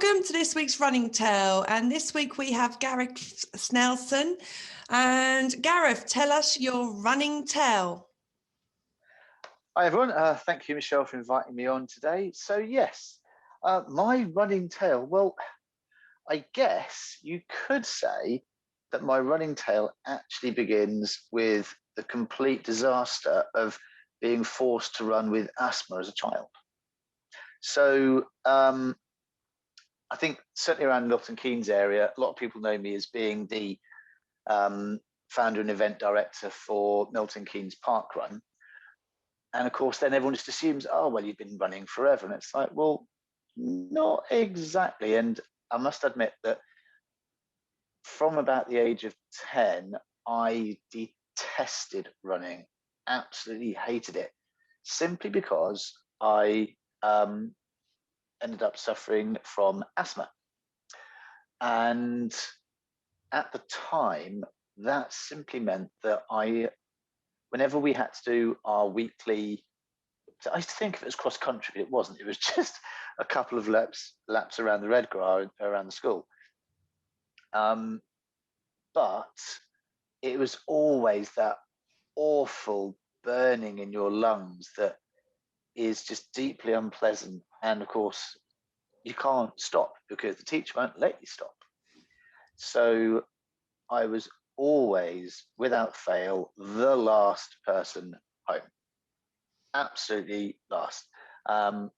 welcome to this week's Running Tale. And this week we have Gareth Snelson. And Gareth, tell us your running tale. Hi everyone, thank you Michelle for inviting me on today. So yes, my running tale, well, I guess you could say that my running tale actually begins with the complete disaster of being forced to run with asthma as a child. So I think certainly around Milton Keynes area, a lot of people know me as being the founder and event director for Milton Keynes parkrun. And of course, then everyone just assumes, oh, well, you've been running forever. And it's like, well, not exactly. And I must admit that from about the age of 10, I detested running, absolutely hated it, simply because I ended up suffering from asthma. And at the time, that simply meant that whenever we had to do our weekly, I used to think of it as cross country, but it wasn't. It was just a couple of laps around the Redgar, around the school. But it was always that awful burning in your lungs that is just deeply unpleasant. And of course, you can't stop because the teacher won't let you stop. So I was always, without fail, the last person home. Absolutely last. And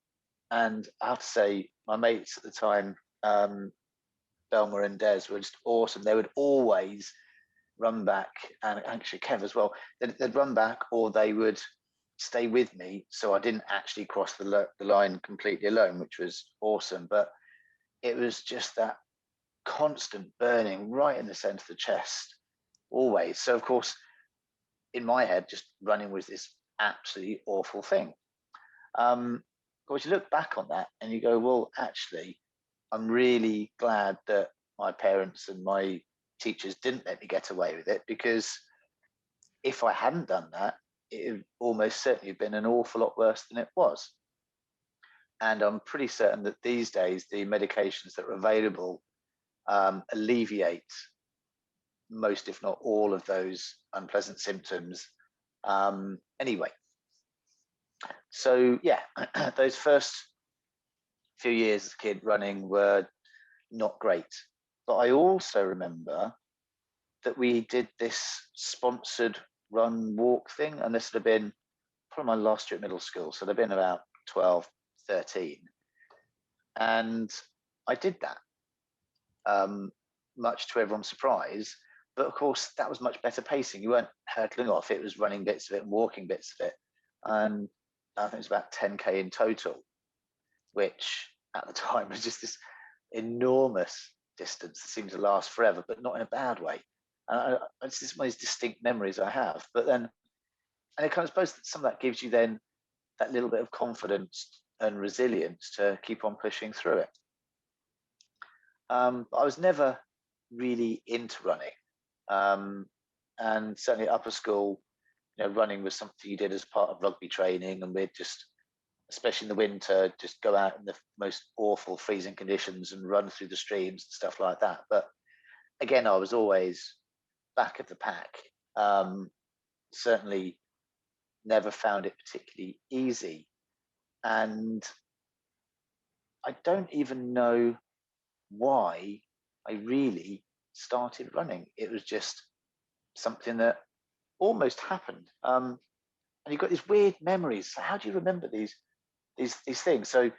I have to say, my mates at the time, Belma and Des, were just awesome. They would always run back, and actually Kev as well. They'd run back, or they would stay with me, so I didn't actually cross the line completely alone, which was awesome. But it was just that constant burning right in the center of the chest, always. So of course, in my head, just running was this absolutely awful thing. Of course, you look back on that and you go, well, actually, I'm really glad that my parents and my teachers didn't let me get away with it, because if I hadn't done that, it would almost certainly have been an awful lot worse than it was. And I'm pretty certain that these days, the medications that are available alleviate most, if not all, of those unpleasant symptoms anyway. So yeah, those first few years as a kid running were not great. But I also remember that we did this sponsored run walk thing, and this would have been probably my last year at middle school, so they'd been about 12, 13. And I did that, much to everyone's surprise. But of course, that was much better pacing. You weren't hurtling off, it was running bits of it and walking bits of it. And I think it was about 10K in total, which at the time was just this enormous distance that seemed to last forever, but not in a bad way. It's just one of these distinct memories I have. But then, and it kind of suppose that some of that gives you then that little bit of confidence and resilience to keep on pushing through it. But I was never really into running. And certainly at upper school, running was something you did as part of rugby training, and we'd just, especially in the winter, just go out in the most awful freezing conditions and run through the streams and stuff like that. But again, I was always back of the pack. Certainly never found it particularly easy. And I don't even know why I really started running. It was just something that almost happened. And you've got these weird memories. So how do you remember these things? So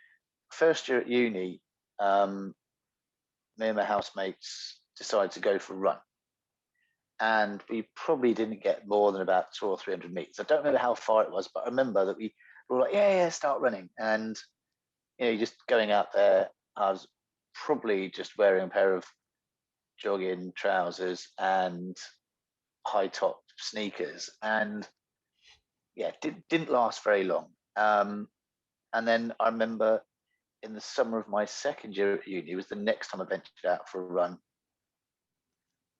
first year at uni, me and my housemates decided to go for a run. And we probably didn't get more than about 200 or 300 meters. I don't remember how far it was, but I remember that we were like, yeah, start running. And, just going out there, I was probably just wearing a pair of jogging trousers and high top sneakers. And yeah, didn't last very long. And then I remember in the summer of my second year at uni, was the next time I ventured out for a run.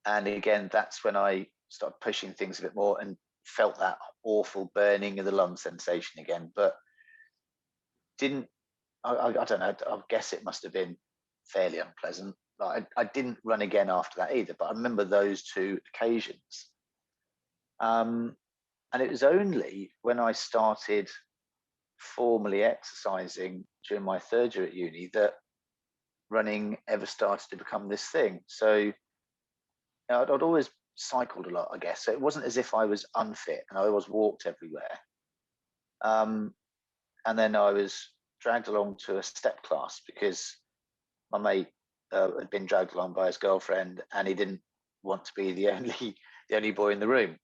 And again, that's when I started pushing things a bit more and felt that awful burning in the lung sensation again. But I don't know, I guess it must have been fairly unpleasant. I didn't run again after that either, but I remember those two occasions. And it was only when I started formally exercising during my third year at uni that running ever started to become this thing. So I'd always cycled a lot, I guess. So it wasn't as if I was unfit, and I always walked everywhere. And then I was dragged along to a step class because my mate had been dragged along by his girlfriend, and he didn't want to be the only boy in the room.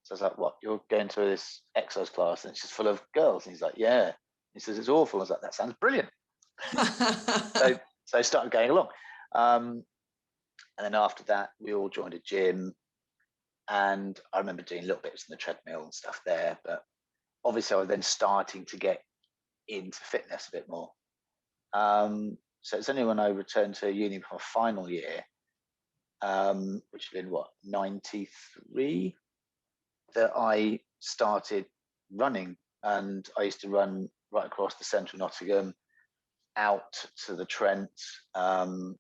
So I was like, "What? You're going to this exercise class and it's just full of girls?" And he's like, "Yeah." He says, "It's awful." I was like, "That sounds brilliant." So I started going along. And then after that, we all joined a gym. And I remember doing little bits on the treadmill and stuff there. But obviously, I was then starting to get into fitness a bit more. So it's only when I returned to uni for my final year, which had been, 93, that I started running. And I used to run right across the centre of Nottingham, out to the Trent, around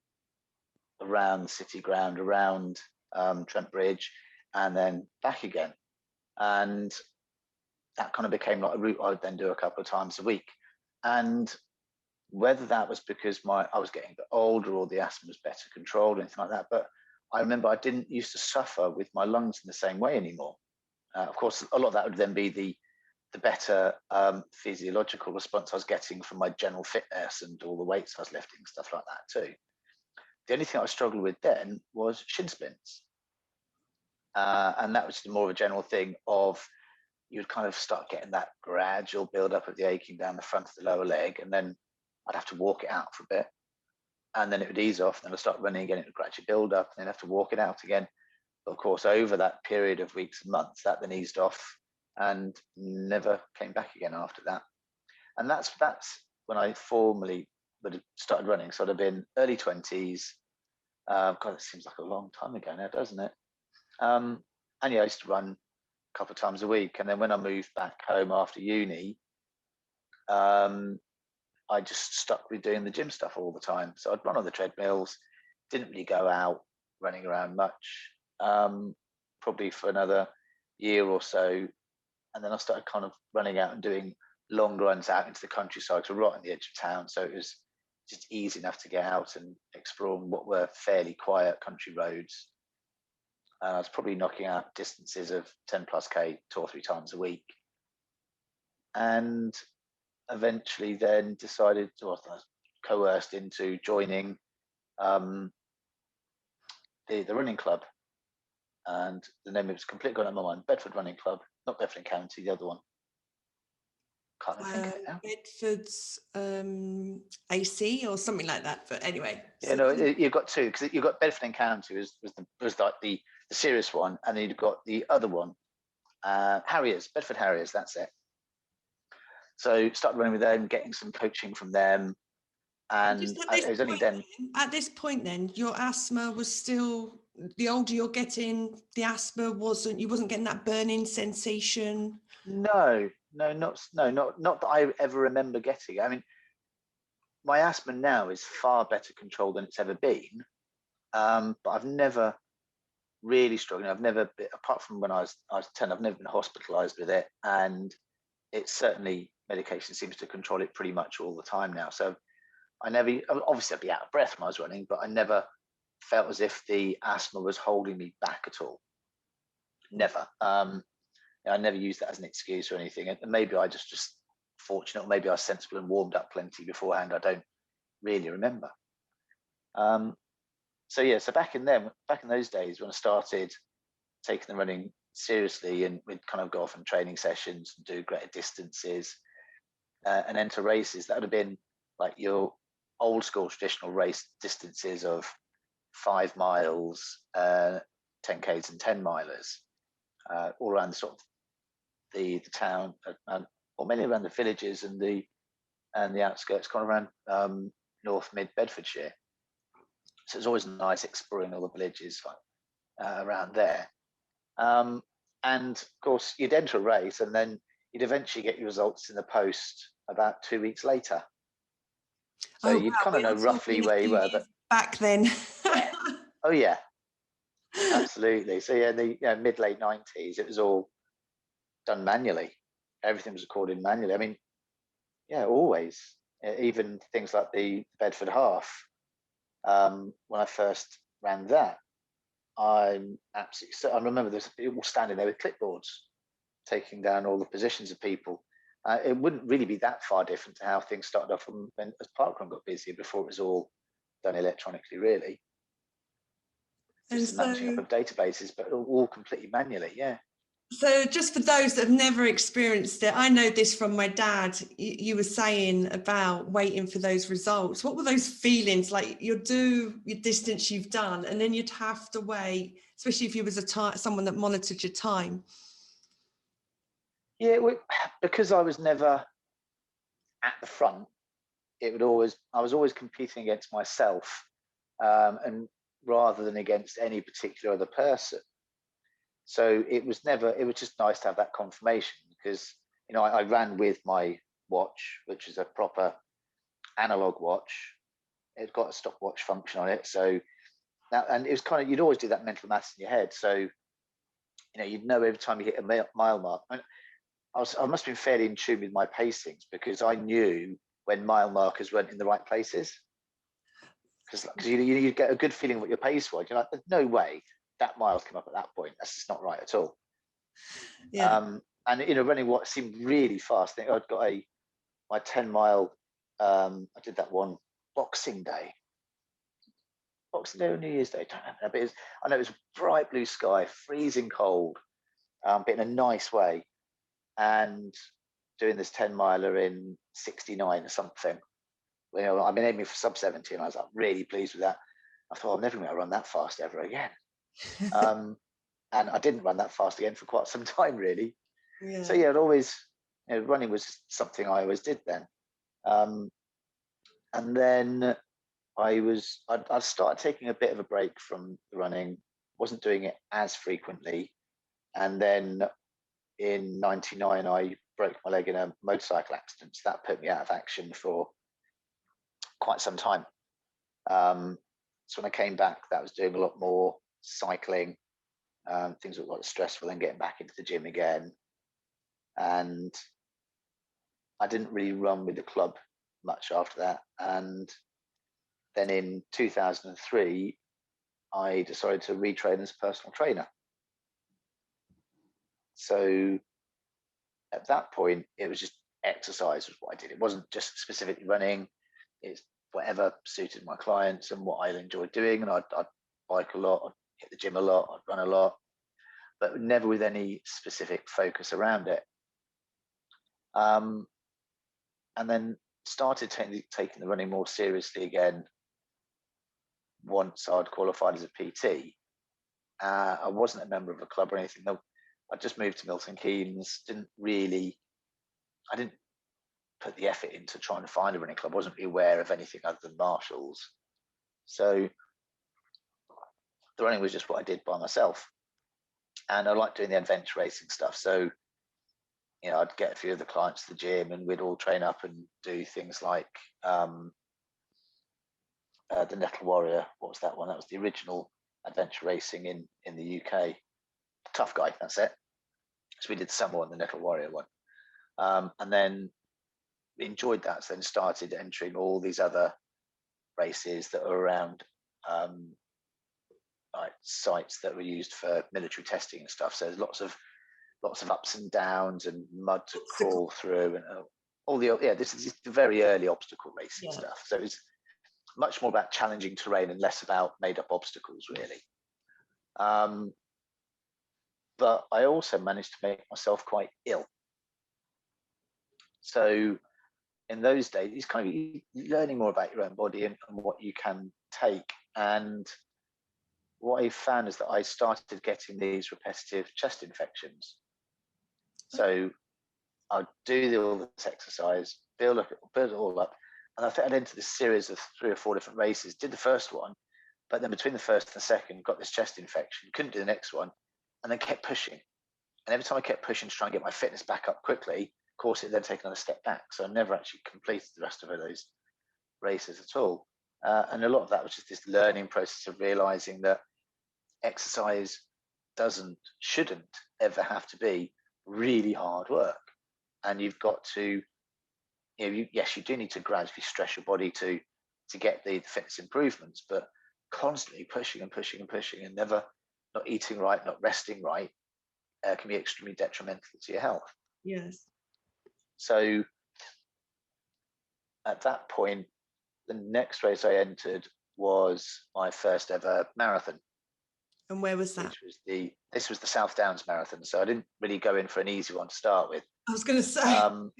the city ground, around Trent Bridge, and then back again. And that kind of became like a route I would then do a couple of times a week. And whether that was because I was getting a bit older or the asthma was better controlled or anything like that, but I remember I didn't used to suffer with my lungs in the same way anymore. Of course, a lot of that would then be the better physiological response I was getting from my general fitness and all the weights I was lifting, stuff like that too. The only thing I struggled with then was shin splints. And that was more of a general thing of you'd kind of start getting that gradual build up of the aching down the front of the lower leg, and then I'd have to walk it out for a bit, and then it would ease off, and then I'd start running again, it would gradually build up, and then have to walk it out again. But of course, over that period of weeks and months, that then eased off and never came back again after that. And that's when I formally would have started running. So I'd have been early 20s. God, it seems like a long time ago now, doesn't it? And yeah, I used to run a couple of times a week. And then when I moved back home after uni, I just stuck with doing the gym stuff all the time. So I'd run on the treadmills, didn't really go out running around much, probably for another year or so. And then I started kind of running out and doing long runs out into the countryside, so right on the edge of town. So it was just easy enough to get out and explore what were fairly quiet country roads. I was probably knocking out distances of 10 plus K 2 or 3 times a week. And eventually then decided to, I was coerced into joining the running club. And the name was completely gone out of my mind. Bedford Running Club, not Bedford County, the other one. Can't think of it now. Bedford's AC or something like that. But anyway. Yeah, so, no, you've got two, because you've got Bedford and County was like the serious one, and then you've got the other one, Harriers, Bedford Harriers, that's it. So started running with them, getting some coaching from them, and it was only then. At this point, then your asthma was still. The older you're getting, the asthma you wasn't getting that burning sensation. No, not that I ever remember getting. I mean, my asthma now is far better controlled than it's ever been, but I've never really struggled. I've never, apart from when I was 10, I've never been hospitalised with it, and it's certainly medication seems to control it pretty much all the time now. So I never, obviously I'd be out of breath when I was running, but I never felt as if the asthma was holding me back at all. Never. I never used that as an excuse or anything. And maybe I just fortunate, or maybe I was sensible and warmed up plenty beforehand. I don't really remember. So back in those days when I started taking the running seriously, and we'd kind of go off on training sessions and do greater distances and enter races, that would have been like your old school traditional race distances of 5 miles, 10Ks and 10 milers, all around the sort of the town, or mainly around the villages and the outskirts, kind of around North Mid Bedfordshire. So it's always nice exploring all the villages around there. And of course, you'd enter a race, and then you'd eventually get your results in the post about 2 weeks later. So Oh, you'd wow. kind of We know are roughly talking a where you few were, but years back then. yeah, oh yeah, absolutely. So yeah, in the mid late 90s, it was all done manually. Everything was recorded manually. I mean, yeah, always. Even things like the Bedford Half. When I first ran that, I'm absolutely. So I remember there's people standing there with clipboards, taking down all the positions of people. It wouldn't really be that far different to how things started off when as parkrun got busier before it was all done electronically. Really, And just the matching up so, of databases, but all completely manually. Yeah. so just for those that have never experienced it, I know this from my dad. You were saying about waiting for those results. What were those feelings like? You'll do your distance you've done, and then you'd have to wait, especially if you was someone that monitored your time. Yeah, because I was never at the front. I was always competing against myself, and rather than against any particular other person. So it was just nice to have that confirmation because, I ran with my watch, which is a proper analog watch. It's got a stopwatch function on it. So now, and it was kind of, you'd always do that mental maths in your head. So, you'd know every time you hit a mile mark. I must have been fairly in tune with my pacings because I knew when mile markers weren't in the right places. Because you get a good feeling what your pace was. You're like, there's no way that mile's come up at that point. That's just not right at all. Yeah. And running what seemed really fast. I think I'd got my 10 mile. I did that one Boxing Day or New Year's Day. I don't remember, but I know it was bright blue sky, freezing cold, but in a nice way, and doing this 10 miler in 69 or something. I've been aiming for sub 70, and I was like really pleased with that. I thought I'm never going to run that fast ever again. And I didn't run that fast again for quite some time, really. Yeah. So yeah, it always, running was something I always did then. And then I started taking a bit of a break from the running, wasn't doing it as frequently. And then in 99, I broke my leg in a motorcycle accident. So that put me out of action for quite some time. So when I came back, that was doing a lot more cycling. Things were a lot stressful, then getting back into the gym again. And I didn't really run with the club much after that. And then in 2003, I decided to retrain as a personal trainer. So at that point, it was just exercise was what I did. It wasn't just specifically running. It's whatever suited my clients and what I enjoyed doing. And I'd bike a lot, I'd hit the gym a lot, I'd run a lot, but never with any specific focus around it. And then started taking the running more seriously again once I'd qualified as a PT. I wasn't a member of a club or anything. I just moved to Milton Keynes. I didn't put the effort into trying to find a running club. I wasn't really aware of anything other than Marshall's. So the running was just what I did by myself. And I liked doing the adventure racing stuff. So, I'd get a few of the clients to the gym and we'd all train up and do things like the Nettle Warrior. What was that one? That was the original adventure racing in the UK. Tough Guy, that's it. So we did the Summer one, the Nettle Warrior one. And then enjoyed that. So then started entering all these other races that were around sites that were used for military testing and stuff. So there's lots of ups and downs and mud to crawl through and all this is the very early obstacle racing stuff. So it's much more about challenging terrain and less about made up obstacles, really. But I also managed to make myself quite ill. So in those days, it's kind of learning more about your own body and what you can take. And what I found is that I started getting these repetitive chest infections. So I'd do all this exercise, build it all up. And I think I'd entered this series of 3 or 4 different races, did the first one, but then between the first and the second, got this chest infection, couldn't do the next one, and then kept pushing. And every time I kept pushing to try and get my fitness back up quickly, of course, it then take another step back. So I never actually completed the rest of those races at all. And a lot of that was just this learning process of realizing that exercise shouldn't ever have to be really hard work. And you've got to, yes, you do need to gradually stress your body to get the fitness improvements, but constantly pushing and pushing and pushing and never not eating right, not resting right, can be extremely detrimental to your health. Yes. So at that point, the next race I entered was my first ever marathon. And where was that? This was the South Downs Marathon. So I didn't really go in for an easy one to start with. I was going to say, up, down,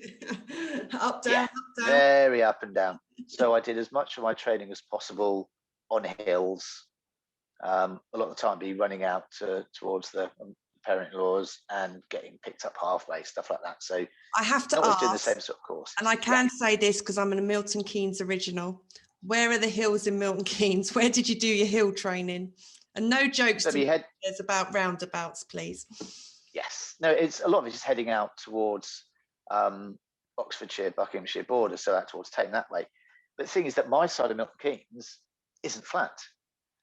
yeah, up, down. Very up and down. So I did as much of my training as possible on hills. A lot of the time be running out towards the parent-in-laws and getting picked up halfway, stuff like that. So I have to not always ask, doing the same sort of course. and I can say this because I'm a Milton Keynes original. Where are the hills in Milton Keynes? Where did you do your hill training? And no jokes there's about roundabouts, please. Yes. No, it's a lot of it just heading out towards Oxfordshire, Buckinghamshire border, so out towards Tame that way. But the thing is that my side of Milton Keynes isn't flat.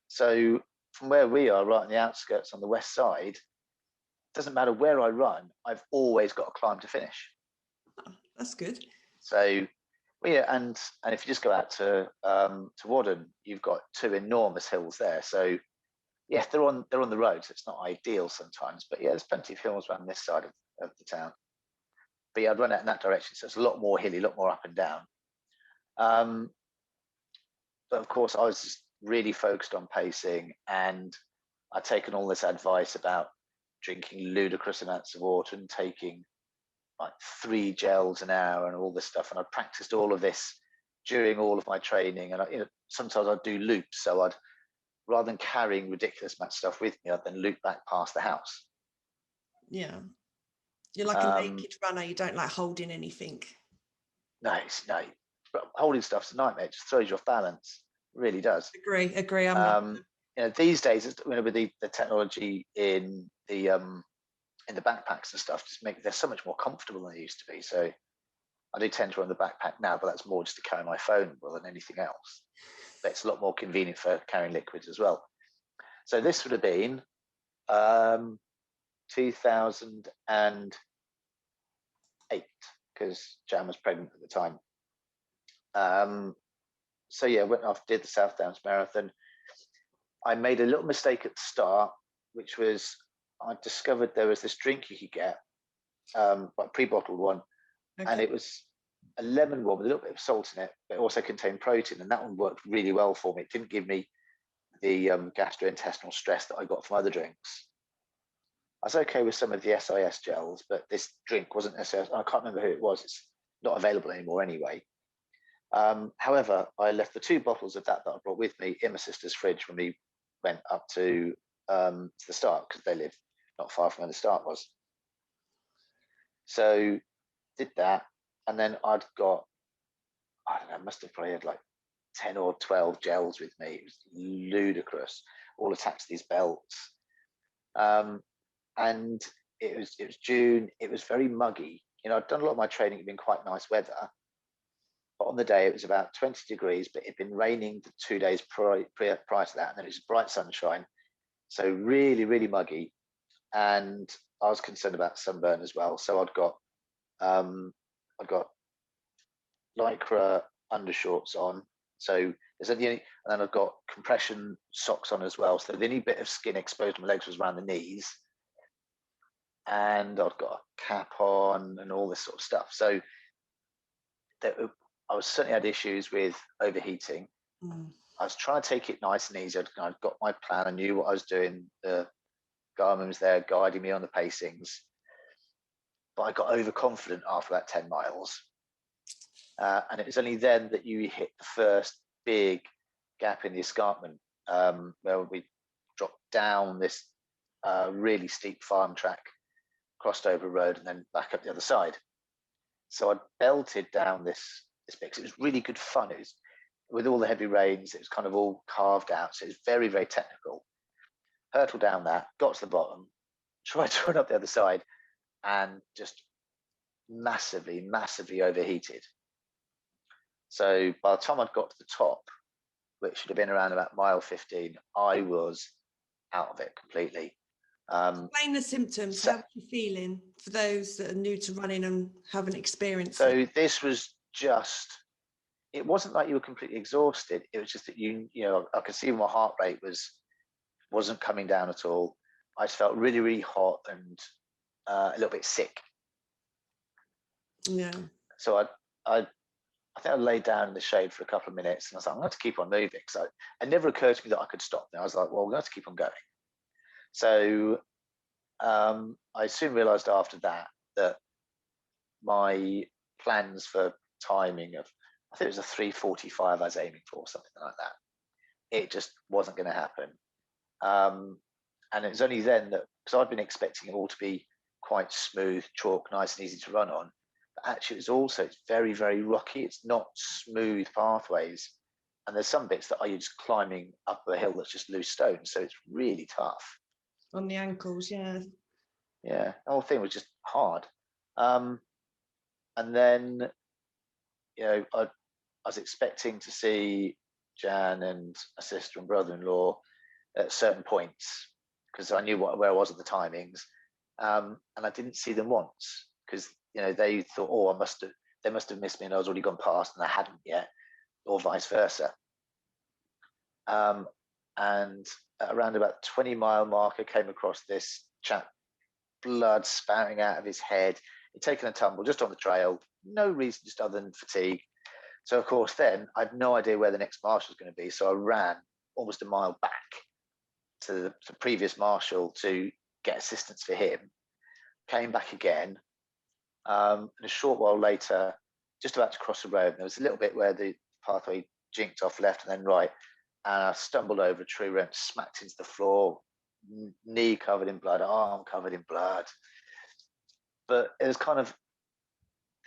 So from where we are, right on the outskirts on the west side, doesn't matter where I run, I've always got to climb to finish. Oh, that's good. So and if you just go out to Wadden, you've got two enormous hills there. So yes, they're on the road, so it's not ideal sometimes. But yeah, there's plenty of hills around this side of the town. But yeah, I'd run out in that direction, so it's a lot more hilly, a lot more up and down. But of course, I was just really focused on pacing, and I'd taken all this advice about drinking ludicrous amounts of water and taking like 3 gels an hour and all this stuff. And I practiced all of this during all of my training. And sometimes I'd do loops, so I'd, rather than carrying ridiculous amount of stuff with me, I'd then loop back past the house. Yeah. You're like a naked runner. You don't like holding anything. No. Holding stuff's a nightmare. It just throws you off balance. It really does. Agree. These days, with the technology in the backpacks and stuff, they're so much more comfortable than they used to be. So I do tend to run the backpack now, but that's more just to carry my phone more than anything else. But it's a lot more convenient for carrying liquids as well. So this would have been 2008, because Jan was pregnant at the time. So yeah, went off, did the South Downs Marathon. I made a little mistake at the start, which was I discovered there was this drink you could get, like pre-bottled one, and it was a lemon one with a little bit of salt in it, but it also contained protein, and that one worked really well for me. It didn't give me the gastrointestinal stress that I got from other drinks. I was okay with some of the SIS gels, but this drink wasn't necessarily, I can't remember who it was. It's not available anymore anyway. However, I left the 2 bottles of that I brought with me in my sister's fridge when we went up to the start, because they live not far from where the start was. So did that, and then I'd got, I don't know, I must have probably had like 10 or 12 gels with me. It was ludicrous, all attached to these belts. And it was June. It was very muggy. I'd done a lot of my training. It'd been quite nice weather, but on the day it was about 20 degrees. But it'd been raining the 2 days prior to that, and then it was bright sunshine. So really, really muggy, and I was concerned about sunburn as well. So I'd got lycra undershorts on. So and then I've got compression socks on as well. So the only bit of skin exposed to my legs was around the knees. And I've got a cap on and all this sort of stuff. So I was certainly had issues with overheating. I was trying to take it nice and easy. I'd got my plan. I knew what I was doing. The Garmin was there guiding me on the pacings. But I got overconfident after that 10 miles. And it was only then that you hit the first big gap in the escarpment, where we dropped down this really steep farm track, crossed over a road, and then back up the other side. So I belted down this bit, because it was really good fun. It was, with all the heavy rains, it was kind of all carved out. So it was very, very technical. Hurtled down that, got to the bottom, tried to run up the other side, and just massively overheated. So by the time I'd got to the top, which should have been around about mile 15, I was out of it completely. Explain the symptoms. How were you feeling for those that are new to running and haven't experienced it? So this was just, it wasn't like you were completely exhausted. It was just that you know, I could see my heart rate wasn't coming down at all. I just felt really, really hot and a little bit sick. Yeah. So I think I laid down in the shade for a couple of minutes, and I was like, I'm going to keep on moving. So it never occurred to me that I could stop. Now I was like, well, I'm going to keep on going. So I soon realised after that my plans for timing of, I think it was a 3:45 I was aiming for, something like that. It just wasn't going to happen. And it was only then that, because I'd been expecting it all to be quite smooth, chalk, nice and easy to run on. But actually, it's very, very rocky. It's not smooth pathways. And there's some bits that are you just climbing up a hill that's just loose stone. So it's really tough. On the ankles, yeah. Yeah, the whole thing was just hard. And then, you know, I was expecting to see Jan and a sister and brother-in-law at certain points, because I knew where I was at the timings, and I didn't see them once, because, you know, they thought, oh, they must have missed me and I was already gone past and I hadn't yet, or vice versa. And around about 20-mile mark, I came across this chap, blood spouting out of his head. He'd taken a tumble just on the trail, no reason, just other than fatigue. So of course, then I had no idea where the next marshal was going to be. So I ran almost a mile back to the previous marshal to get assistance for him. Came back again, and a short while later, just about to cross the road, there was a little bit where the pathway jinked off left and then right, and I stumbled over a tree, went smacked into the floor, knee covered in blood, arm covered in blood. But it was kind of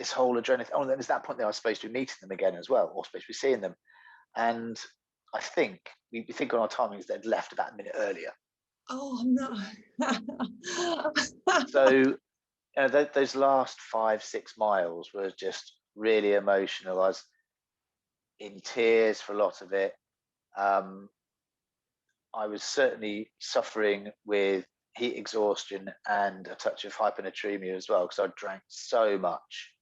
this whole adrenaline. Oh, and then there's that point that I was supposed to be meeting them again as well, or supposed to be seeing them. And I think we think on our timings they'd left about a minute earlier. Oh no. So, you know, those last 5-6 miles were just really emotional. I was in tears for a lot of it. I was certainly suffering with heat exhaustion and a touch of hyponatremia as well, because I drank so much.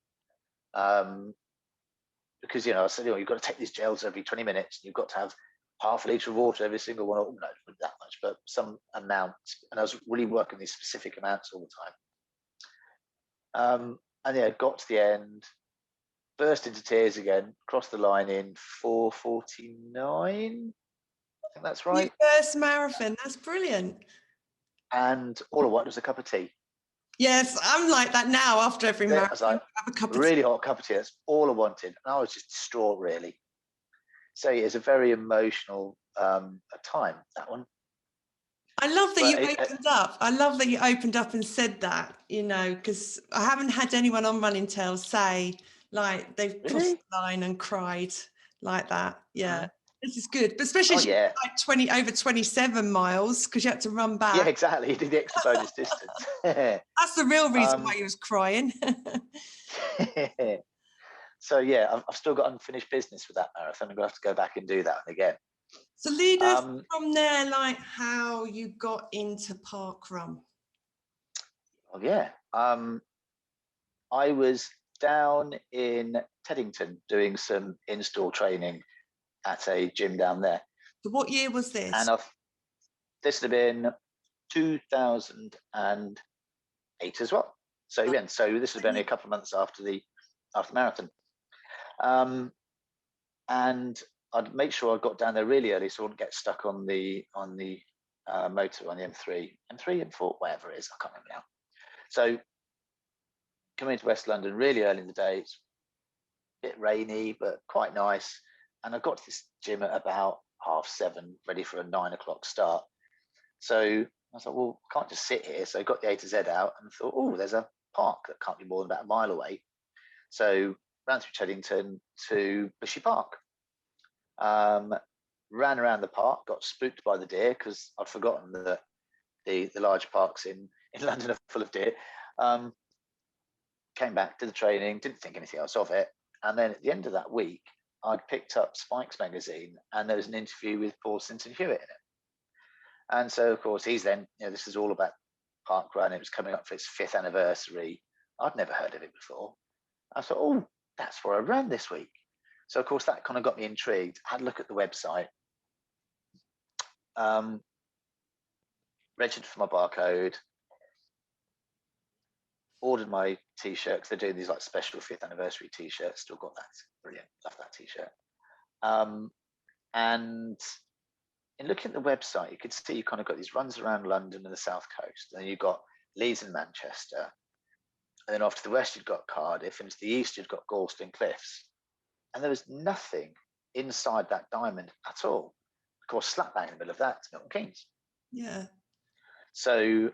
Because, you know, I said, you know, you've got to take these gels every 20 minutes. And you've got to have half a litre of water every single one. No, not that much, but some amount. And I was really working these specific amounts all the time. And yeah, got to the end, burst into tears again, crossed the line in 4:49. I think that's right. Your first marathon, that's brilliant. And all I wanted was a cup of tea. Yes, I'm like that now after every marathon. I was like, have a cup of really tea. hot cup of tea. That's all I wanted. And I was just distraught, really. So yeah, it's a very emotional time, that one. I love that you opened up. I love that you opened up and said that, you know, because I haven't had anyone on Running Tales say, like, they've crossed the line and cried like that. Yeah, this is good. But especially as you like over 27 miles, because you had to run back. Yeah, exactly. You did the extra bonus distance. That's the real reason why he was crying. So yeah, I've still got unfinished business with that marathon. I'm going to have to go back and do that one again. So lead us from there, like how you got into parkrun. Oh yeah, I was down in Teddington doing some install training at a gym down there. So what year was this? And this would have been 2008 as well. So again, so this was only a couple of months after the marathon. And I'd make sure I got down there really early so I wouldn't get stuck on the motor on the M3, M4, whatever it is, I can't remember now. So coming into West London really early in the day, it's a bit rainy but quite nice. And I got to this gym at about 7:30, ready for a 9 o'clock start. So I was like, well, I can't just sit here. So I got the A to Z out and thought, oh, there's a park that can't be more than about a mile away. So ran through Teddington to Bushy Park. Ran around the park, got spooked by the deer because I'd forgotten that the large parks in London are full of deer. Came back, did the training, didn't think anything else of it. And then at the end of that week, I'd picked up Spikes magazine, and there was an interview with Paul Sinton Hewitt in it. And so, of course, he's then, this is all about parkrun. It was coming up for its 5th anniversary. I'd never heard of it before. I thought, oh, that's where I ran this week. So, of course, that kind of got me intrigued. I had a look at the website, registered for my barcode, ordered my t-shirt, because they're doing these like special 5th anniversary t-shirts. Still got that. Brilliant. Love that t-shirt. And in looking at the website, you could see you kind of got these runs around London and the South Coast. And then you've got Leeds and Manchester. And then off to the west, you've got Cardiff. And to the east, you've got Gorleston Cliffs. And there was nothing inside that diamond at all. Of course, slap bang in the middle of that is Milton Keynes. Yeah. So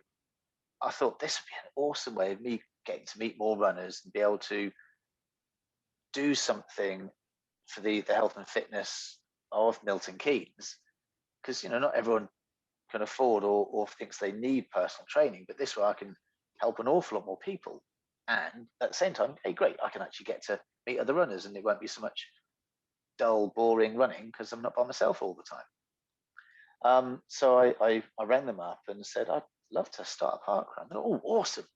I thought this would be an awesome way of me getting to meet more runners and be able to do something for the health and fitness of Milton Keynes. Because, not everyone can afford or thinks they need personal training, but this way I can help an awful lot more people. And at the same time, hey, great, I can actually get to meet other runners, and it won't be so much dull, boring running because I'm not by myself all the time. So I rang them up and said, I'd love to start a parkrun. They're all awesome.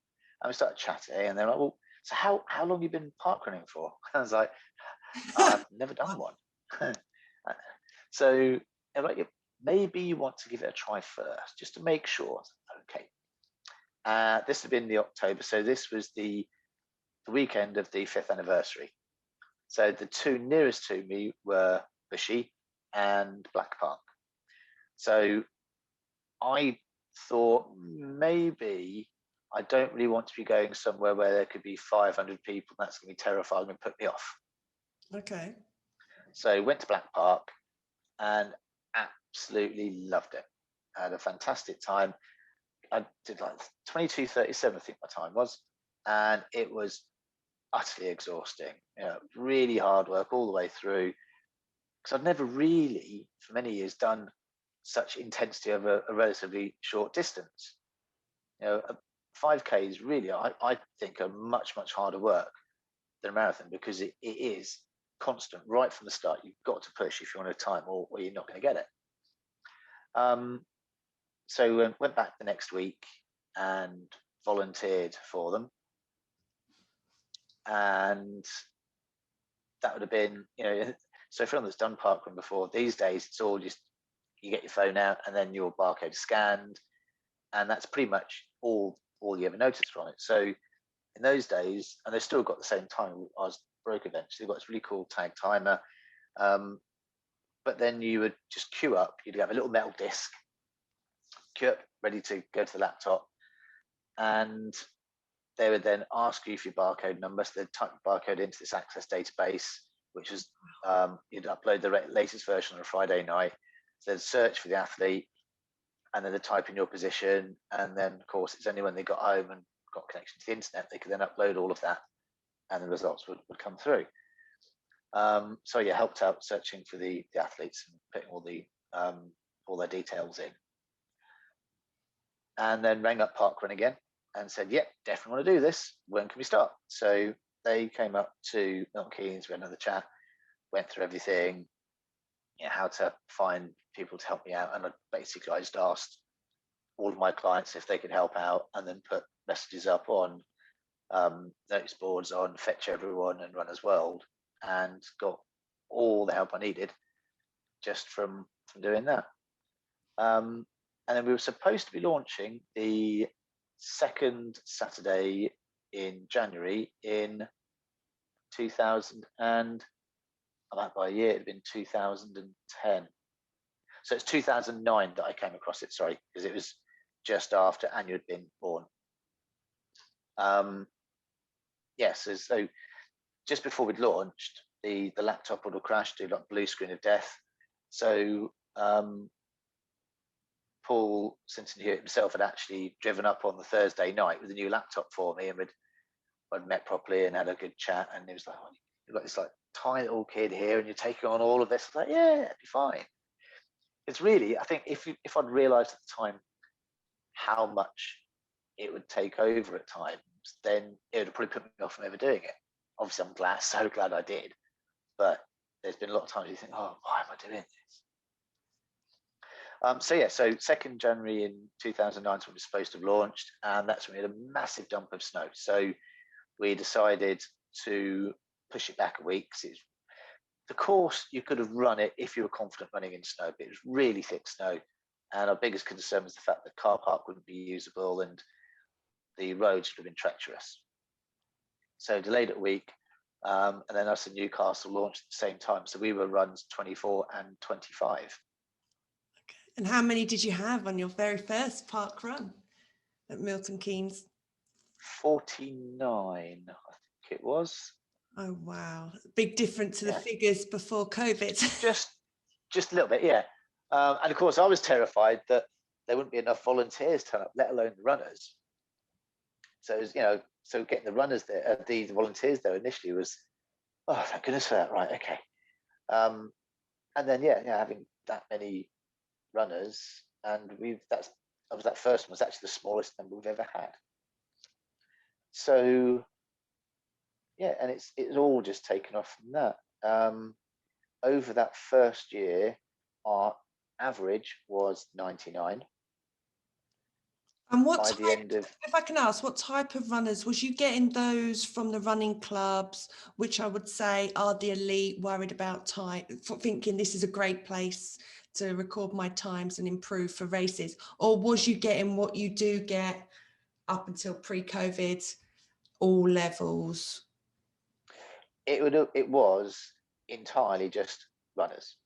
And we started chatting, and they're like, well, so how long have you been parkrunning for? I was like, I've never done one. So they're like, maybe you want to give it a try first, just to make sure. Okay. This had been the October, so this was the weekend of the 5th anniversary. So the 2 nearest to me were Bushy and Black Park. So I thought maybe I don't really want to be going somewhere where there could be 500 people. That's going to be terrifying and put me off. Okay. So went to Black Park and absolutely loved it. I had a fantastic time. I did like 22:37, I think my time was, and it was utterly exhausting. Really hard work all the way through, because I've never really, for many years, done such intensity of a relatively short distance. 5K is really, I think, a much harder work than a marathon, because it is constant right from the start. You've got to push if you want a time, or you're not going to get it. So went back the next week and volunteered for them, and that would have been, so for anyone that's done parkrun before, these days it's all just, you get your phone out and then your barcode scanned, and that's pretty much all you ever notice from it. So in those days, and they've still got the same time as broke events, they've got this really cool tag timer, but then you would just queue up. You'd have a little metal disc, queue up, ready to go to the laptop, and they would then ask you for your barcode number. So they'd type the barcode into this Access database, which is, you'd upload the latest version on a Friday night. So they'd search for the athlete, and then they'd type in your position. And then, of course, it's only when they got home and got connection to the internet, they could then upload all of that, and the results would come through. So yeah, helped out searching for the athletes and putting all their details in. And then rang up Parkrun again and said, yep, definitely want to do this. When can we start? So they came up to Milton Keynes, we had another chat, went through everything, how to find people to help me out. And I just asked all of my clients if they could help out, and then put messages up on notice boards on Fetch Everyone and Runner's World, and got all the help I needed just from doing that. And then we were supposed to be launching the second Saturday in January in 2000, and I'm out by a year, it had been 2010. So it's 2009 that I came across it, sorry, because it was just after Anya had been born. Yes, so just before we'd launched, the laptop would have crashed, do like blue screen of death. So Paul Sinton Hewitt himself had actually driven up on the Thursday night with a new laptop for me, and we'd met properly and had a good chat. And he was like, oh, you've got this like tiny little kid here, and you're taking on all of this. I was like, yeah, it'd be fine. It's really, I think if I'd realised at the time how much it would take over at times, then it would have probably put me off from ever doing it. Obviously, I'm so glad I did. But there's been a lot of times you think, oh, why am I doing this? So 2nd January in 2009 is when it's supposed to have launched, and that's when we had a massive dump of snow. So we decided to push it back a week, because the course, you could have run it if you were confident running in snow, but it was really thick snow. And our biggest concern was the fact that the car park wouldn't be usable and the roads would have been treacherous. So delayed it a week, and then us and Newcastle launched at the same time. So we were runs 24 and 25. Okay. And how many did you have on your very first park run at Milton Keynes? 49, I think it was. Oh, wow. Big difference to the Yeah. figures before COVID. Just a little bit, yeah. And of course, I was terrified that there wouldn't be enough volunteers turn up, let alone the runners. So, so getting the runners there, the volunteers there initially was, oh, thank goodness for that, right, okay. And then, having that many runners, and that first one was actually the smallest number we've ever had. So, yeah, and it's all just taken off from that. Over that first year, our average was 99. And By the end of, if I can ask, what type of runners was you getting? Those from the running clubs, which I would say are the elite, worried about time, thinking this is a great place to record my times and improve for races? Or was you getting what you do get up until pre-COVID, all levels? it was entirely just runners.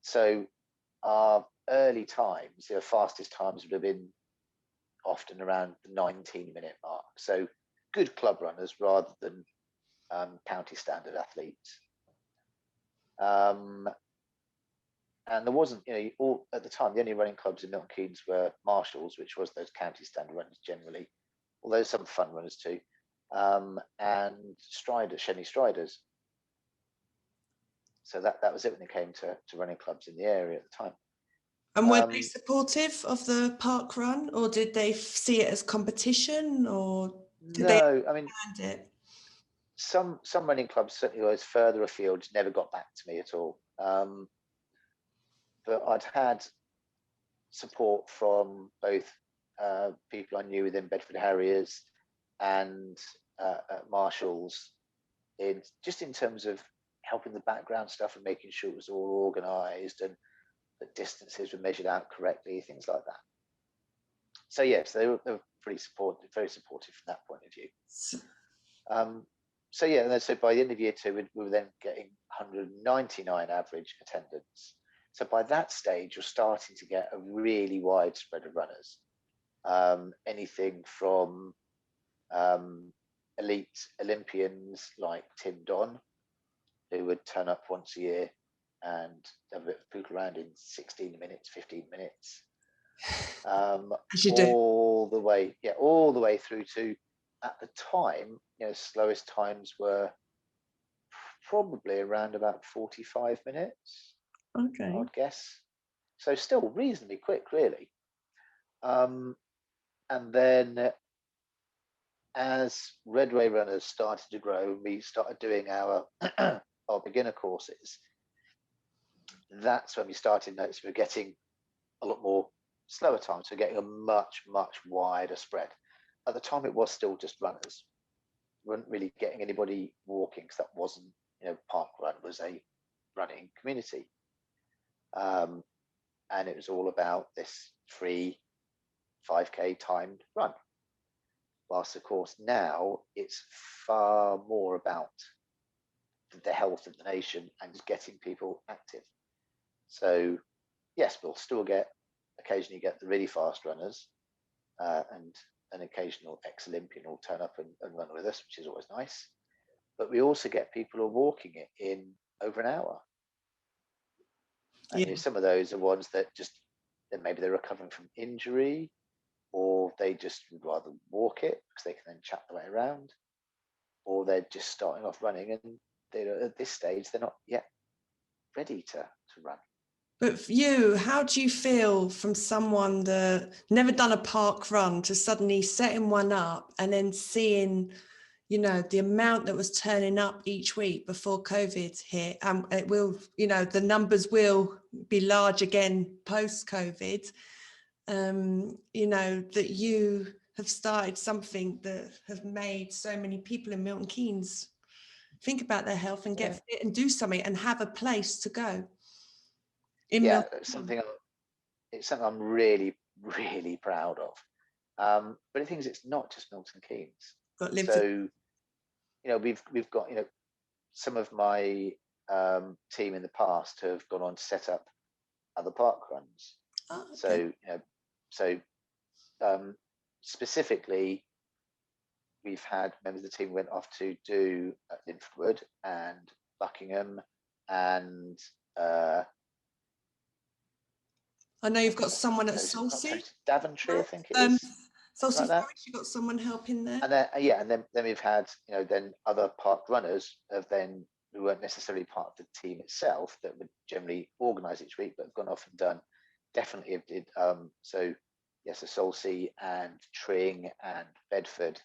So our early times, the fastest times would have been often around the 19-minute mark. So good club runners rather than county standard athletes. And there wasn't, at the time, the only running clubs in Milton Keynes were Marshalls, which was those county standard runners generally, although some fun runners too, and Striders, Shenny Striders. So that was it when it came to running clubs in the area at the time. And were they supportive of the park run, or did they see it as competition, or did they understand it? Some running clubs, certainly those further afield, never got back to me at all. But I'd had support from both people I knew within Bedford Harriers and at Marshalls, in terms of helping the background stuff and making sure it was all organised and the distances were measured out correctly, things like that. So yes, they were pretty supportive, very supportive from that point of view. So by the end of year 2, we were then getting 199 average attendance. So by that stage, you're starting to get a really wide spread of runners. Anything from elite Olympians like Tim Don, who would turn up once a year and have a bit of poke around in 16 minutes, 15 minutes. All the way through to, at the time, slowest times were probably around about 45 minutes. Okay, I would guess. So still reasonably quick, really. And then as Redway runners started to grow, we started doing our our beginner courses. That's when we started noticing we're getting a lot more slower times. We're getting a much wider spread. At the time, it was still just runners. We weren't really getting anybody walking, because that wasn't, parkrun was a running community. And it was all about this free 5K timed run. Whilst, of course, now it's far more about the health of the nation and just getting people active. So, yes, we'll still occasionally get the really fast runners, and an occasional ex-Olympian will turn up and run with us, which is always nice. But we also get people who are walking it in over an hour. And some of those are ones that maybe they're recovering from injury, or they just would rather walk it because they can then chat their way around, or they're just starting off running and at this stage they're not yet ready to run. But for you, how do you feel from someone that never done a park run to suddenly setting one up and then seeing, you know, the amount that was turning up each week before COVID hit, it will, you know, the numbers will be large again post-COVID. You know, that you have started something that have made so many people in Milton Keynes think about their health and get fit and do something and have a place to go. It's something I'm really, really proud of. But the thing is, it's not just Milton Keynes. So, you know, we've got, you know, some of my team in the past have gone on to set up other parkruns. Oh, okay. So, you know, specifically, we've had members of the team went off to do Linford and Buckingham, and I know you've got someone at Salsey, Daventry, I think it is. Salsey Forest, you've got someone helping there. And then, and then we've had, you know, then other park runners who weren't necessarily part of the team itself that would generally organise each week, but have gone off and done. Definitely did. So yes, a Salsey and Tring and Bedford,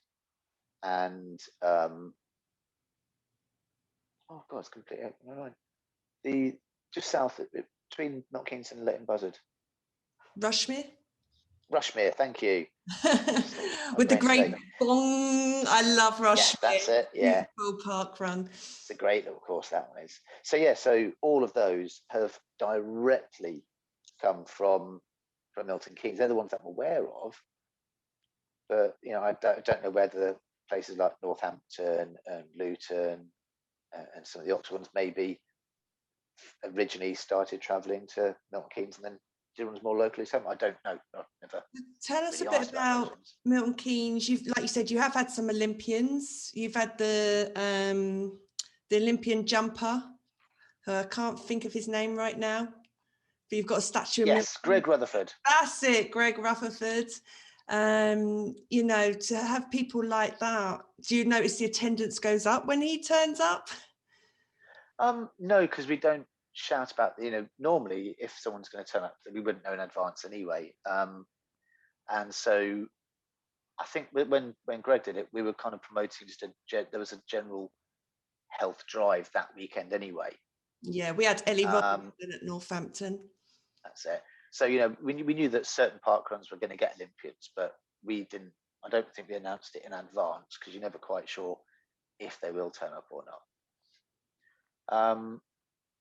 and oh god, it's completely open my mind. The just south between Milton Keynes and Leighton Buzzard. Rushmere, thank you. With the great bong. I love Rushmere. Yeah, that's it. Yeah, beautiful park run. It's a great little course, that one is. So yeah, so all of those have directly come from Milton Keynes. They're the ones that I'm aware of, but you know, I don't know whether places like Northampton and Luton and some of the Oxford ones maybe originally started travelling to Milton Keynes and then did ones more locally. So I don't know. I've never. Tell us a bit about Milton Keynes. You've, like you said, you have had some Olympians. You've had the Olympian jumper. I can't think of his name right now, but you've got a statue. Yes, Greg Rutherford. That's it, Greg Rutherford. You know, to have people like that, do you notice the attendance goes up when he turns up? No, because we don't shout about, you know, normally if someone's going to turn up, we wouldn't know in advance anyway. And so I think when Greg did it, we were kind of promoting there was a general health drive that weekend anyway. Yeah, we had Ellie Robinson at Northampton. That's it. So, you know, we knew that certain parkruns were going to get Olympians, but we didn't, I don't think we announced it in advance because you're never quite sure if they will turn up or not.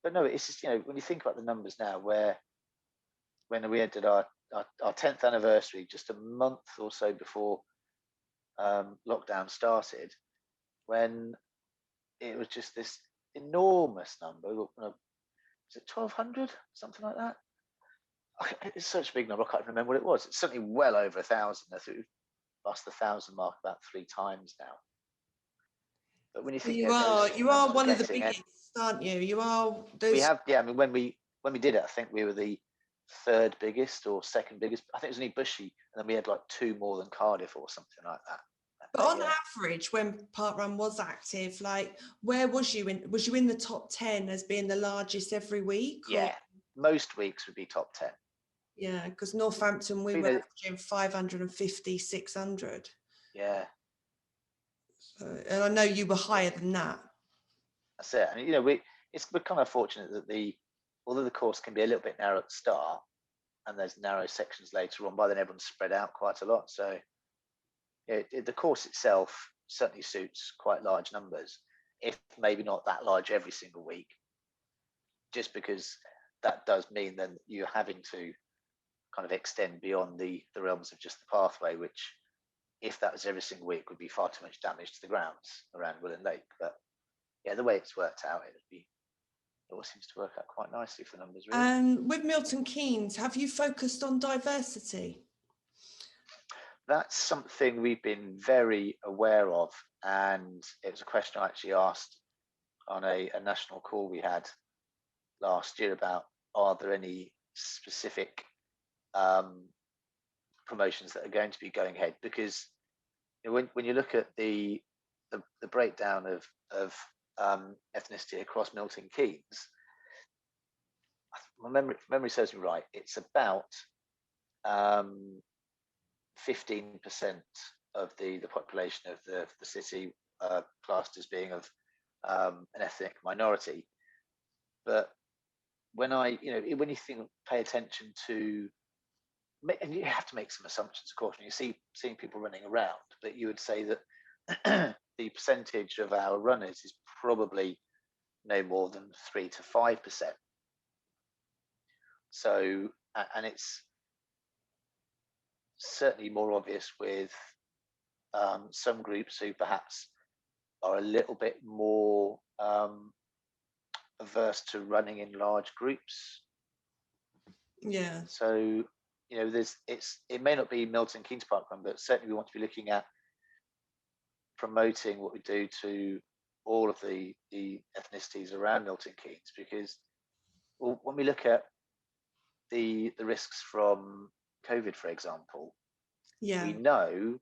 But no, it's just, you know, when you think about the numbers now, when we did our 10th anniversary, just a month or so before lockdown started, when it was just this enormous number, was it 1,200, something like that? It's such a big number, I can't remember what it was. It's certainly well over 1,000. I think we've passed the 1,000 mark about 3 times now. But when you think you are one of the biggest, aren't you? You are. We have, yeah. I mean, when we did it, I think we were the 3rd biggest or 2nd biggest. I think it was only Bushy, and then we had like 2 more than Cardiff or something like that. But on average, when parkrun was active, like where was you in? Was you in the top 10 as being the largest every week? Or? Yeah, most weeks would be top 10. Yeah, because Northampton we were averaging 550, 600. Yeah. And I know you were higher than that. That's it. And you know, we're kind of fortunate that although the course can be a little bit narrow at the start, and there's narrow sections later on, by then everyone's spread out quite a lot. So the course itself certainly suits quite large numbers, if maybe not that large every single week, just because that does mean then you're having to kind of extend beyond the realms of just the pathway, which if that was every single week would be far too much damage to the grounds around Willen Lake. But yeah, the way it's worked out, it all seems to work out quite nicely for numbers, really. And with Milton Keynes, have you focused on diversity? That's something we've been very aware of, and it was a question I actually asked on a national call we had last year about, are there any specific promotions that are going to be going ahead? Because you know, when you look at the breakdown of ethnicity across Milton Keynes, my memory serves me right, it's about 15% of the population of the city classed as being of an ethnic minority. But when when you pay attention to, and you have to make some assumptions, of course, when you seeing people running around, but you would say that the percentage of our runners is probably no more than 3 to 5%. So, and it's certainly more obvious with some groups who perhaps are a little bit more averse to running in large groups. Yeah. So, it may not be Milton Keynes parkrun, but certainly we want to be looking at promoting what we do to all of the ethnicities around Milton Keynes, because when we look at the risks from COVID, for example, we know,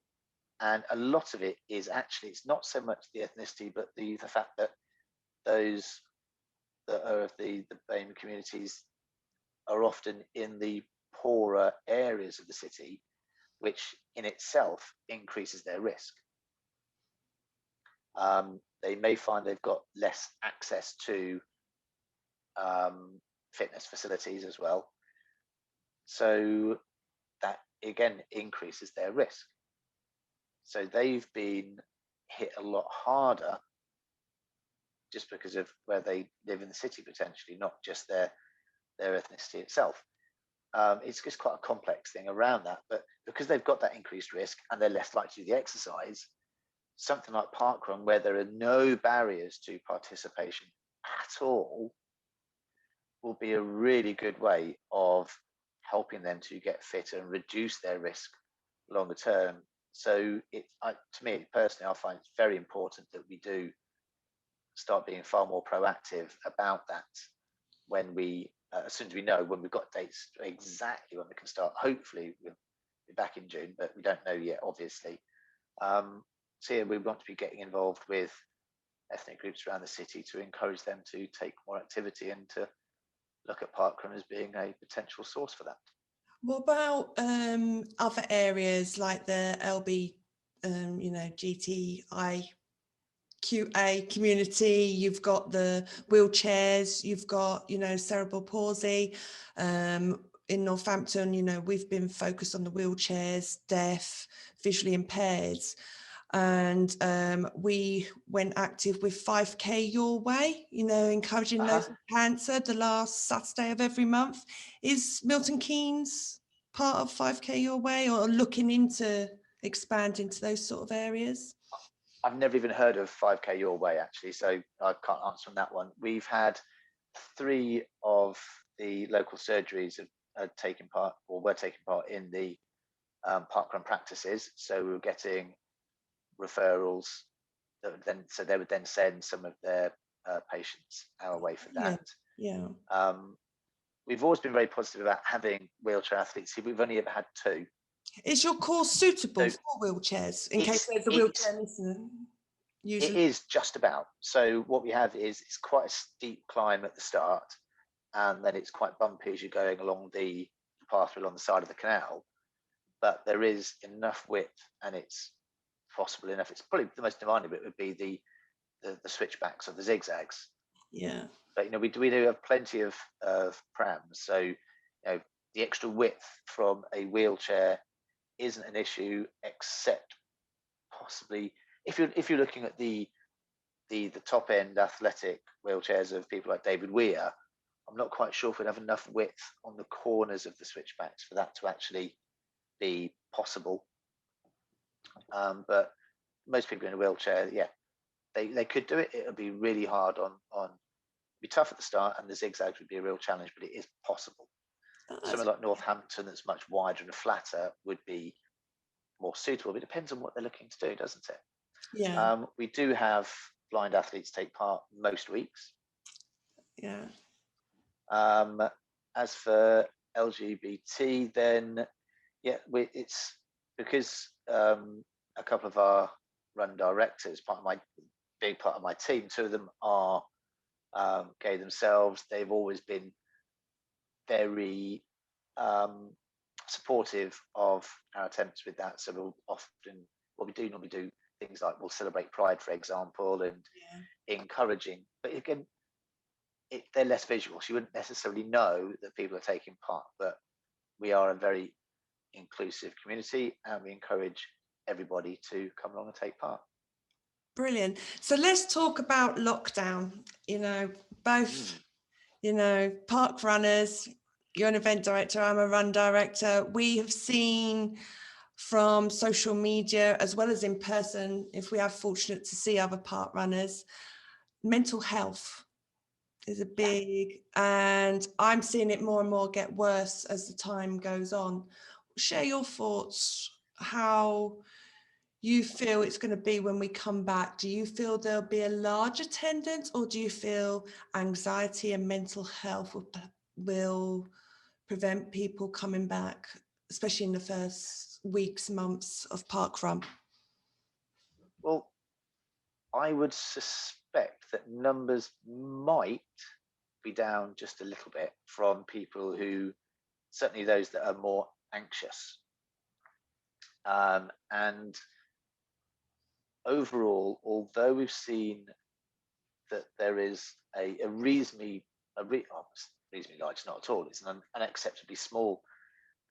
and a lot of it is actually, it's not so much the ethnicity, but the fact that those that are of the BAME communities are often in the poorer areas of the city, which in itself increases their risk. They may find they've got less access to fitness facilities as well. So that again increases their risk. So they've been hit a lot harder just because of where they live in the city, potentially, not just their ethnicity itself. It's just quite a complex thing around that, but because they've got that increased risk and they're less likely to do the exercise, something like parkrun, where there are no barriers to participation at all, will be a really good way of helping them to get fitter and reduce their risk longer term. So to me personally, I find it's very important that we do start being far more proactive about that when we, as soon as we know, when we've got dates exactly when we can start. Hopefully we'll be back in June, but we don't know yet, obviously. So yeah, we want to be getting involved with ethnic groups around the city to encourage them to take more activity and to look at parkrun as being a potential source for that. What about other areas like the LB, GTIQA community? You've got the wheelchairs, you've got, cerebral palsy. In Northampton, we've been focused on the wheelchairs, deaf, visually impaired. And we went active with 5K Your Way, encouraging those with cancer the last Saturday of every month. Is Milton Keynes part of 5K Your Way, or looking into expanding to those sort of areas? I've never even heard of 5K Your Way, actually, so I can't answer on that one. We've had 3 of the local surgeries have taken part, or were taking part in the parkrun practices. So we were getting referrals so they would then send some of their patients our way for that. We've always been very positive about having wheelchair athletes. We've only ever had 2. Is your course suitable for wheelchairs, in case there's a wheelchair listener? Usually. It is just about. So what we have is it's quite a steep climb at the start, and then it's quite bumpy as you're going along the pathway along the side of the canal. But there is enough width, and it's possible enough. It's probably the most demanding bit would be the switchbacks of the zigzags. Yeah. But we do have plenty of prams, so the extra width from a wheelchair isn't an issue, except possibly if you're looking at the top end athletic wheelchairs of people like David Weir. I'm not quite sure if we'd have enough width on the corners of the switchbacks for that to actually be possible. But most people in a wheelchair, they could do it. It would be really hard it'd be tough at the start, and the zigzags would be a real challenge, but it is possible. Something like Northampton that's much wider and flatter would be more suitable, but it depends on what they're looking to do, doesn't it? Yeah. We do have blind athletes take part most weeks. Yeah. As for LGBT, then it's because a couple of our run directors, big part of my team, 2 of them are gay themselves. They've always been very supportive of our attempts with that. So we'll often, what we do normally do things like we'll celebrate Pride, for example, and encouraging. But again, they're less visual, so you wouldn't necessarily know that people are taking part. But we are a very inclusive community, and we encourage everybody to come along and take part. Brilliant. So let's talk about lockdown. Both, park runners, you're an event director, I'm a run director. We have seen from social media as well as in person, if we are fortunate to see other park runners, mental health is a big, and I'm seeing it more and more get worse as the time goes on. Share your thoughts, how you feel it's going to be when we come back. Do you feel there'll be a large attendance, or do you feel anxiety and mental health will prevent people coming back, especially in the first weeks, months of parkrun? Well, I would suspect that numbers might be down just a little bit from people who, certainly those that are more anxious. And overall, although we've seen that there is a reasonably large, not at all, it's an unacceptably small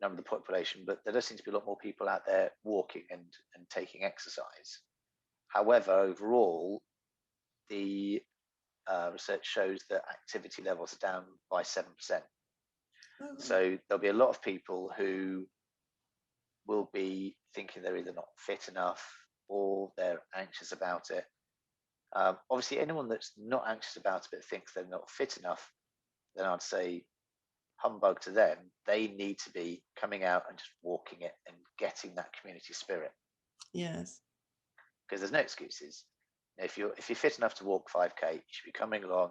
number of the population, but there does seem to be a lot more people out there walking and taking exercise. However, overall, the research shows that activity levels are down by 7%. Oh. So there'll be a lot of people who will be thinking they're either not fit enough or they're anxious about it. Obviously, anyone that's not anxious about it but thinks they're not fit enough, then I'd say humbug to them. They need to be coming out and just walking it and getting that community spirit. Yes. Because there's no excuses. If you're fit enough to walk 5K, you should be coming along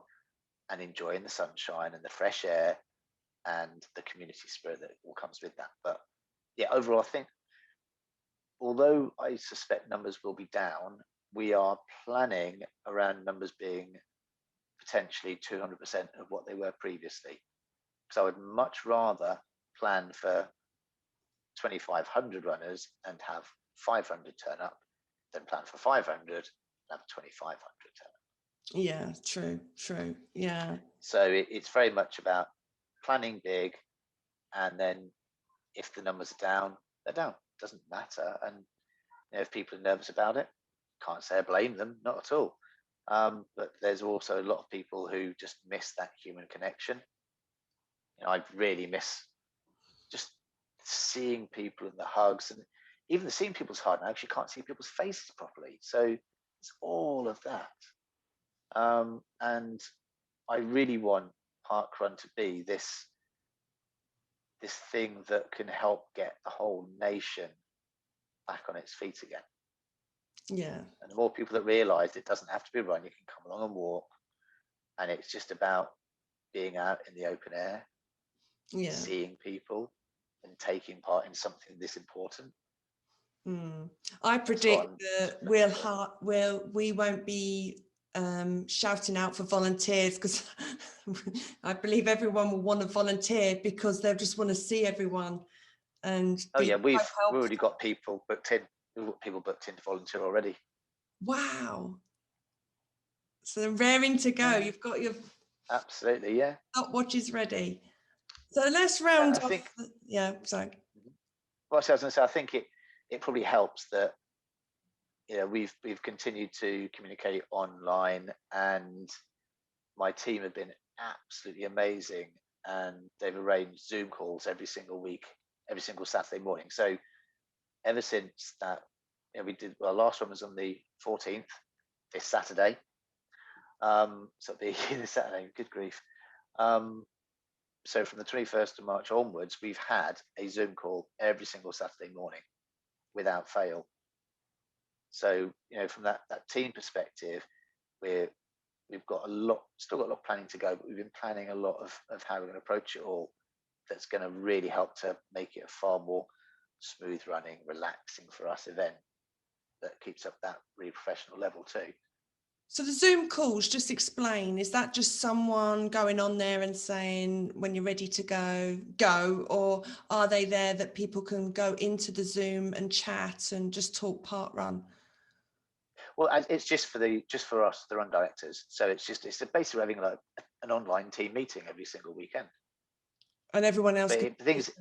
and enjoying the sunshine and the fresh air and the community spirit that all comes with that. But yeah, overall, I think, although I suspect numbers will be down, we are planning around numbers being potentially 200% of what they were previously. So I would much rather plan for 2,500 runners and have 500 turn up than plan for 500 and have 2,500 turn up. Yeah, true. Yeah. So it's very much about planning big, and then if the numbers are down, they're down. It doesn't matter. And if people are nervous about it, can't say I blame them, not at all. But there's also a lot of people who just miss that human connection. I really miss just seeing people and the hugs, and even seeing people's hard now, actually can't see people's faces properly. So it's all of that. And I really want parkrun to be this thing that can help get the whole nation back on its feet again. Yeah. And the more people that realise it doesn't have to be a run, you can come along and walk, and it's just about being out in the open air, seeing people and taking part in something this important. I predict that we won't be shouting out for volunteers, because I believe everyone will want to volunteer because they'll just want to see everyone. And we've already got people booked in. We've got people booked in to volunteer already. Wow. So they're raring to go. You've got your stopwatches ready. So let's round off. Sorry. Well, I was going to say, I think it probably helps that we've continued to communicate online, and my team have been absolutely amazing, and they've arranged Zoom calls every single week, every single Saturday morning. So ever since that, we did, our last one was on the 14th, this Saturday. So it'll be this Saturday, good grief. So from the 21st of March onwards, we've had a Zoom call every single Saturday morning without fail. So, from that team perspective, we've got still got a lot of planning to go, but we've been planning a lot of how we're going to approach it all. That's going to really help to make it a far more smooth running, relaxing for us event that keeps up that really professional level too. So the Zoom calls, just explain, is that just someone going on there and saying, when you're ready to go, or are they there that people can go into the Zoom and chat and just talk parkrun? Well, it's just for us, the run directors. So it's basically having like an online team meeting every single weekend. And everyone else. But the thing is,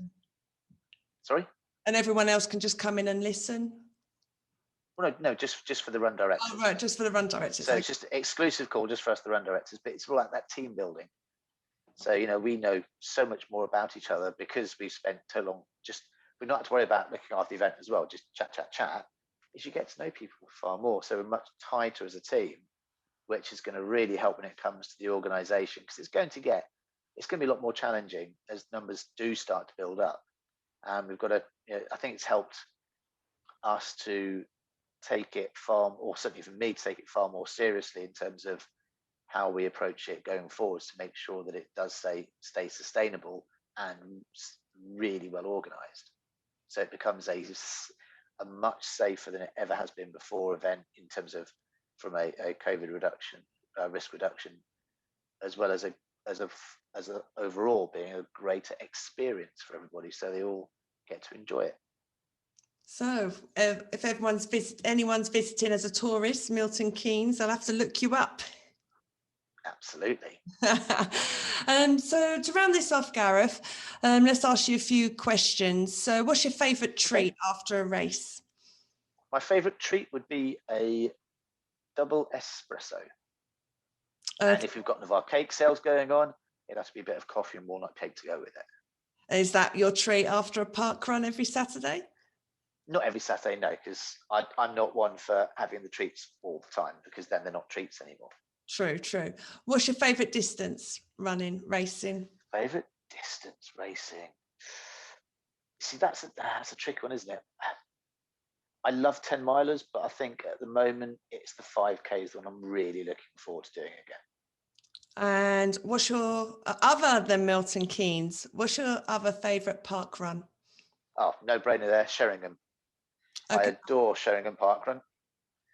sorry. And everyone else can just come in and listen. Well, no, just for the run directors. Oh, right, just for the run directors. So it's just an exclusive call just for us, the run directors. But it's all like that team building. So we know so much more about each other because we've spent so long. We're not have to worry about looking after the event as well. Just chat. Is you get to know people far more. So we're much tighter as a team, which is going to really help when it comes to the organisation, because it's going to be a lot more challenging as numbers do start to build up. And we've got to, I think it's helped us to take it or certainly for me to take it far more seriously in terms of how we approach it going forwards, to make sure that it does stay sustainable and really well organised. So it becomes a much safer than it ever has been before event in terms of from a COVID reduction, risk reduction, as well as a overall being a greater experience for everybody, so they all get to enjoy it. So if anyone's visiting as a tourist, Milton Keynes, I'll have to look you up. Absolutely. So to round this off, Gareth, let's ask you a few questions. So what's your favourite treat after a race? My favourite treat would be a double espresso. And if we've got one of our cake sales going on, it has to be a bit of coffee and walnut cake to go with it. Is that your treat after a park run every Saturday? Not every Saturday, no, because I'm not one for having the treats all the time, because then they're not treats anymore. True. What's your favourite distance racing? Favourite distance racing? See, that's a tricky one, isn't it? I love 10 milers, but I think at the moment it's the 5Ks that I'm really looking forward to doing again. And what's your, other than Milton Keynes, what's your other favourite park run? Oh, no brainer there, Sheringham. Okay. I adore Sheringham Parkrun.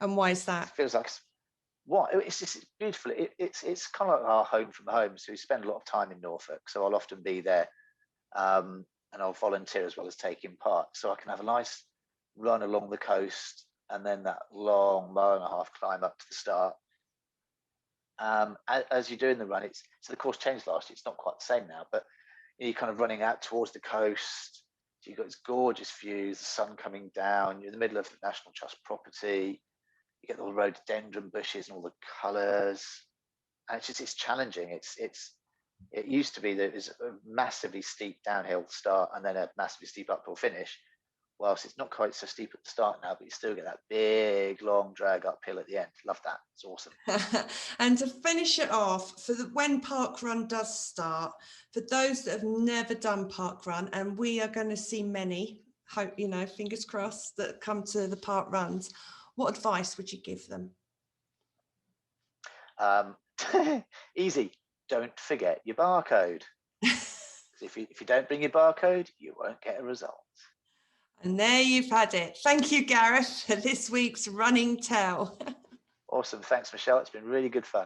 And why is that? It feels like it's beautiful. It's kind of like our home from home. So we spend a lot of time in Norfolk. So I'll often be there, and I'll volunteer as well as taking part. So I can have a nice run along the coast, and then that long 1.5 mile climb up to the start. As you're doing the run, so the course changed last year. It's not quite the same now, but you're kind of running out towards the coast. So you've got this gorgeous views, the sun coming down. You're in the middle of the National Trust property. You get all the rhododendron bushes and all the colours, and it's challenging. It used to be that it's a massively steep downhill start and then a massively steep uphill finish. Whilst it's not quite so steep at the start now, but you still get that big long drag uphill at the end. Love that. It's awesome. And to finish it off, when parkrun does start, for those that have never done parkrun, and we are going to see many, hope fingers crossed, that come to the park runs, what advice would you give them? Easy. Don't forget your barcode. If you don't bring your barcode, you won't get a result. And there you've had it. Thank you, Gareth, for this week's Running Tell. Awesome. Thanks, Michelle. It's been really good fun.